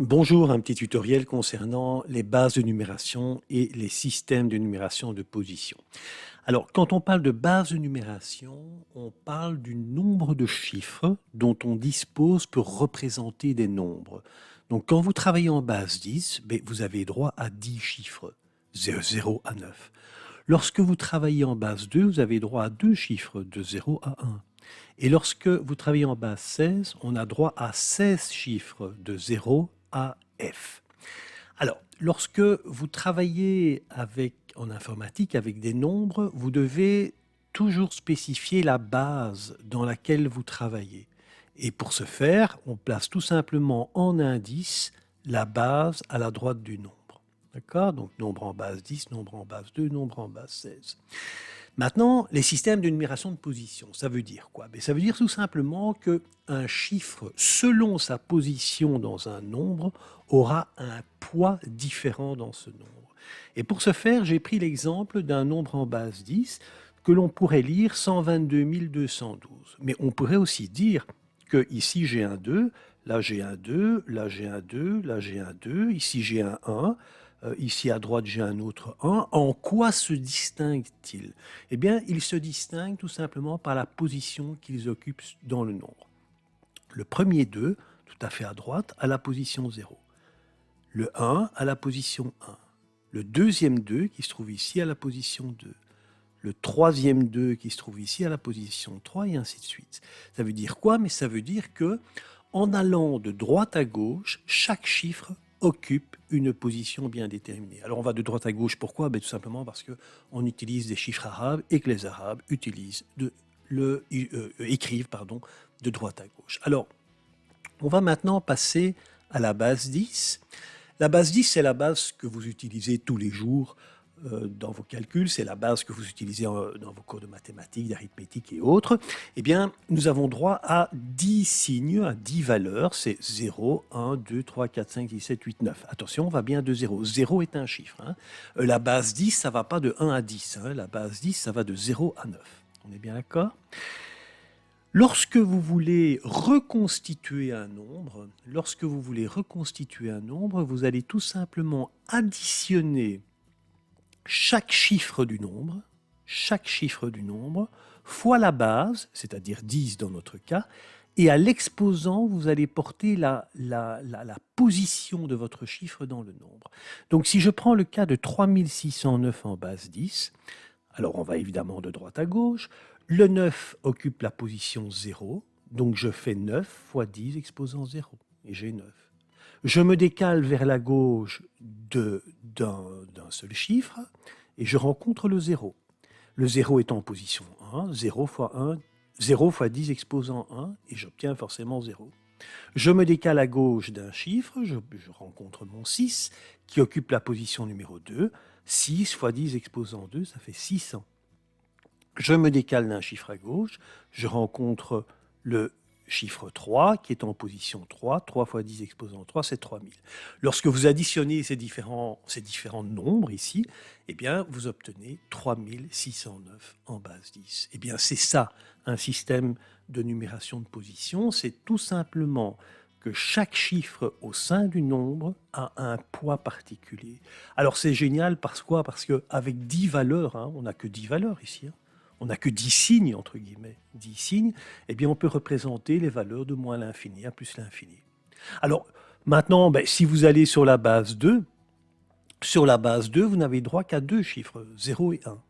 Bonjour, un petit tutoriel concernant les bases de numération et les systèmes de numération de position. Alors, quand on parle de base de numération, on parle du nombre de chiffres dont on dispose pour représenter des nombres. Donc, quand vous travaillez en base 10, ben, vous avez droit à 10 chiffres, 0 à 9. Lorsque vous travaillez en base 2, vous avez droit à 2 chiffres, de 0 à 1. Et lorsque vous travaillez en base 16, on a droit à 16 chiffres, de 0 à F. Alors, lorsque vous travaillez en informatique avec des nombres, vous devez toujours spécifier la base dans laquelle vous travaillez. Et pour ce faire, on place tout simplement en indice la base à la droite du nombre. D'accord? Donc nombre en base 10, nombre en base 2, nombre en base 16. Maintenant, les systèmes de numération de position, ça veut dire quoi? Ça veut dire tout simplement qu'un chiffre, selon sa position dans un nombre, aura un poids différent dans ce nombre. Et pour ce faire, j'ai pris l'exemple d'un nombre en base 10 que l'on pourrait lire 122 212. Mais on pourrait aussi dire que ici j'ai un 2, là j'ai un 2, là j'ai un 2, là j'ai un 2, ici j'ai un 1, ici à droite j'ai un autre 1. En quoi se distinguent-ils? Eh bien, ils se distinguent tout simplement par la position qu'ils occupent dans le nombre. Le premier 2, tout à fait à droite, à la position 0. Le 1 à la position 1. Le deuxième 2 qui se trouve ici à la position 2. Le troisième 2 qui se trouve ici à la position 3 et ainsi de suite. Ça veut dire quoi? Mais ça veut dire que en allant de droite à gauche, chaque chiffre occupe une position bien déterminée. Alors on va de droite à gauche, pourquoi? Tout simplement parce qu'on utilise des chiffres arabes et que les arabes écrivent de droite à gauche. Alors, on va maintenant passer à la base 10. La base 10, c'est la base que vous utilisez tous les jours dans vos calculs, c'est la base que vous utilisez dans vos cours de mathématiques, d'arithmétique et autres. Eh bien, nous avons droit à 10 signes, à 10 valeurs. C'est 0, 1, 2, 3, 4, 5, 6, 7, 8, 9. Attention, on va bien de 0. 0 est un chiffre. La base 10, ça ne va pas de 1 à 10. La base 10, ça va de 0 à 9. On est bien d'accord? Lorsque vous voulez reconstituer un nombre, vous allez tout simplement additionner chaque chiffre du nombre, fois la base, c'est-à-dire 10 dans notre cas, et à l'exposant, vous allez porter la position de votre chiffre dans le nombre. Donc si je prends le cas de 3609 en base 10, alors on va évidemment de droite à gauche, le 9 occupe la position 0, donc je fais 9 fois 10 exposant 0, et j'ai 9. Je me décale vers la gauche d'un seul chiffre, et je rencontre le 0. Le 0 est en position 1, 0 fois 1, 0 fois 10 exposant 1, et j'obtiens forcément 0. Je me décale à gauche d'un chiffre, je rencontre mon 6, qui occupe la position numéro 2. 6 fois 10 exposant 2, ça fait 600. Je me décale d'un chiffre à gauche, je rencontre le chiffre 3 qui est en position 3. 3 fois 10 exposant 3, c'est 3000. Lorsque vous additionnez ces différents nombres ici, eh bien, vous obtenez 3609 en base 10. Eh bien, c'est ça, un système de numération de position. C'est tout simplement que chaque chiffre au sein du nombre a un poids particulier. Alors, c'est génial parce quoi? Parce qu'avec 10 valeurs, on n'a que 10 valeurs ici, on n'a que 10 signes, entre guillemets, 10 signes, eh bien, on peut représenter les valeurs de moins l'infini à plus l'infini. Alors, maintenant, si vous allez sur la base 2, vous n'avez droit qu'à deux chiffres, 0 et 1.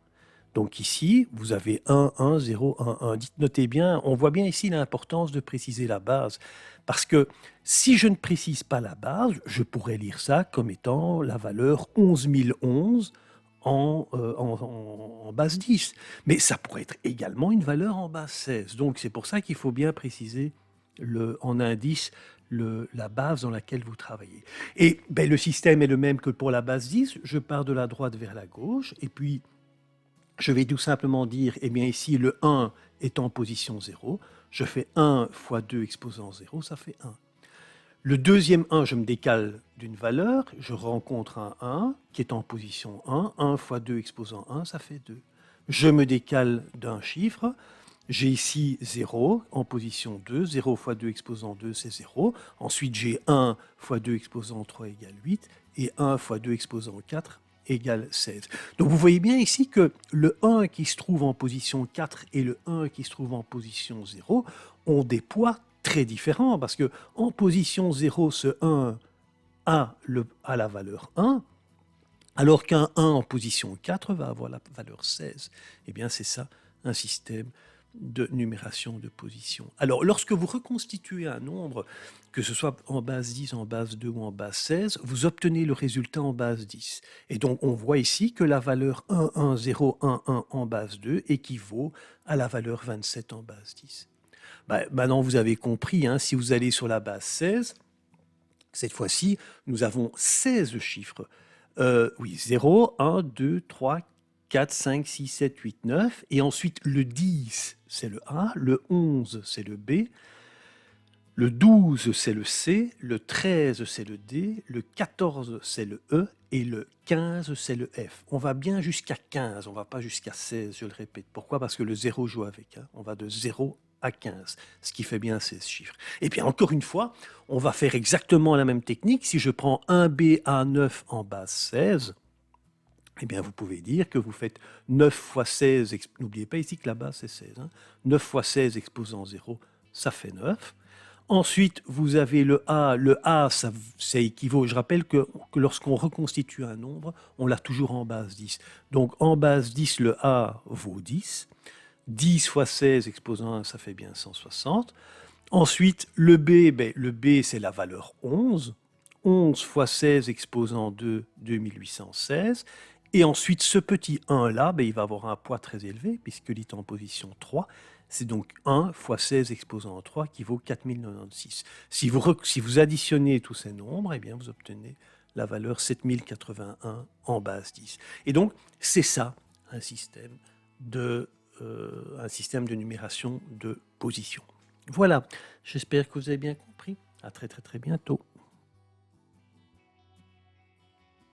Donc ici, vous avez 1, 1, 0, 1, 1. Notez bien, on voit bien ici l'importance de préciser la base. Parce que si je ne précise pas la base, je pourrais lire ça comme étant la valeur 11 011 en base 10. Mais ça pourrait être également une valeur en base 16. Donc c'est pour ça qu'il faut bien préciser en indice la base dans laquelle vous travaillez. Et le système est le même que pour la base 10. Je pars de la droite vers la gauche, et puis je vais tout simplement dire, eh bien ici, le 1 est en position 0. Je fais 1 fois 2 exposant 0, ça fait 1. Le deuxième 1, je me décale d'une valeur, je rencontre un 1 qui est en position 1. 1 fois 2 exposant 1, ça fait 2. Je me décale d'un chiffre, J'ai ici 0 en position 2. 0 fois 2 exposant 2, c'est 0. Ensuite, j'ai 1 fois 2 exposant 3 égale 8. Et 1 fois 2 exposant 4 égale 16. Donc vous voyez bien ici que le 1 qui se trouve en position 4 et le 1 qui se trouve en position 0 ont des poids très différents. Parce que en position 0, ce 1 a la valeur 1, alors qu'un 1 en position 4 va avoir la valeur 16. Eh bien, c'est ça, un système de numération de position. Alors, lorsque vous reconstituez un nombre, que ce soit en base 10, en base 2 ou en base 16, vous obtenez le résultat en base 10. Et donc, on voit ici que la valeur 1, 1, 0, 1, 1 en base 2 équivaut à la valeur 27 en base 10. Maintenant, vous avez compris, hein, si vous allez sur la base 16, cette fois-ci, nous avons 16 chiffres. Oui, 0, 1, 2, 3, 4, 5, 6, 7, 8, 9. Et ensuite, le 10, c'est le A, le 11, c'est le B, le 12, c'est le C, le 13, c'est le D, le 14, c'est le E, et le 15, c'est le F. On va bien jusqu'à 15, on ne va pas jusqu'à 16, je le répète. Pourquoi? Parce que le 0 joue avec, hein. On va de 0 à 15, ce qui fait bien 16 chiffres. Et puis encore une fois, on va faire exactement la même technique. Si je prends un B à 9 en base 16, eh bien, vous pouvez dire que vous faites 9 fois 16, n'oubliez pas ici que la base c'est 16, hein. 9 fois 16 exposant 0, ça fait 9. Ensuite, vous avez le A. Le A, ça équivaut. Je rappelle que lorsqu'on reconstitue un nombre, on l'a toujours en base 10. Donc, en base 10, le A vaut 10. 10 fois 16 exposant 1, ça fait bien 160. Ensuite, le B, c'est la valeur 11. 11 fois 16 exposant 2, 2816. Et ensuite, ce petit 1-là, il va avoir un poids très élevé, puisqu'il est en position 3. C'est donc 1 fois 16 exposant 3 qui vaut 4096. Si vous additionnez tous ces nombres, eh bien, vous obtenez la valeur 7081 en base 10. Et donc, c'est ça, un système de numération de position. Voilà, j'espère que vous avez bien compris. À très très très bientôt.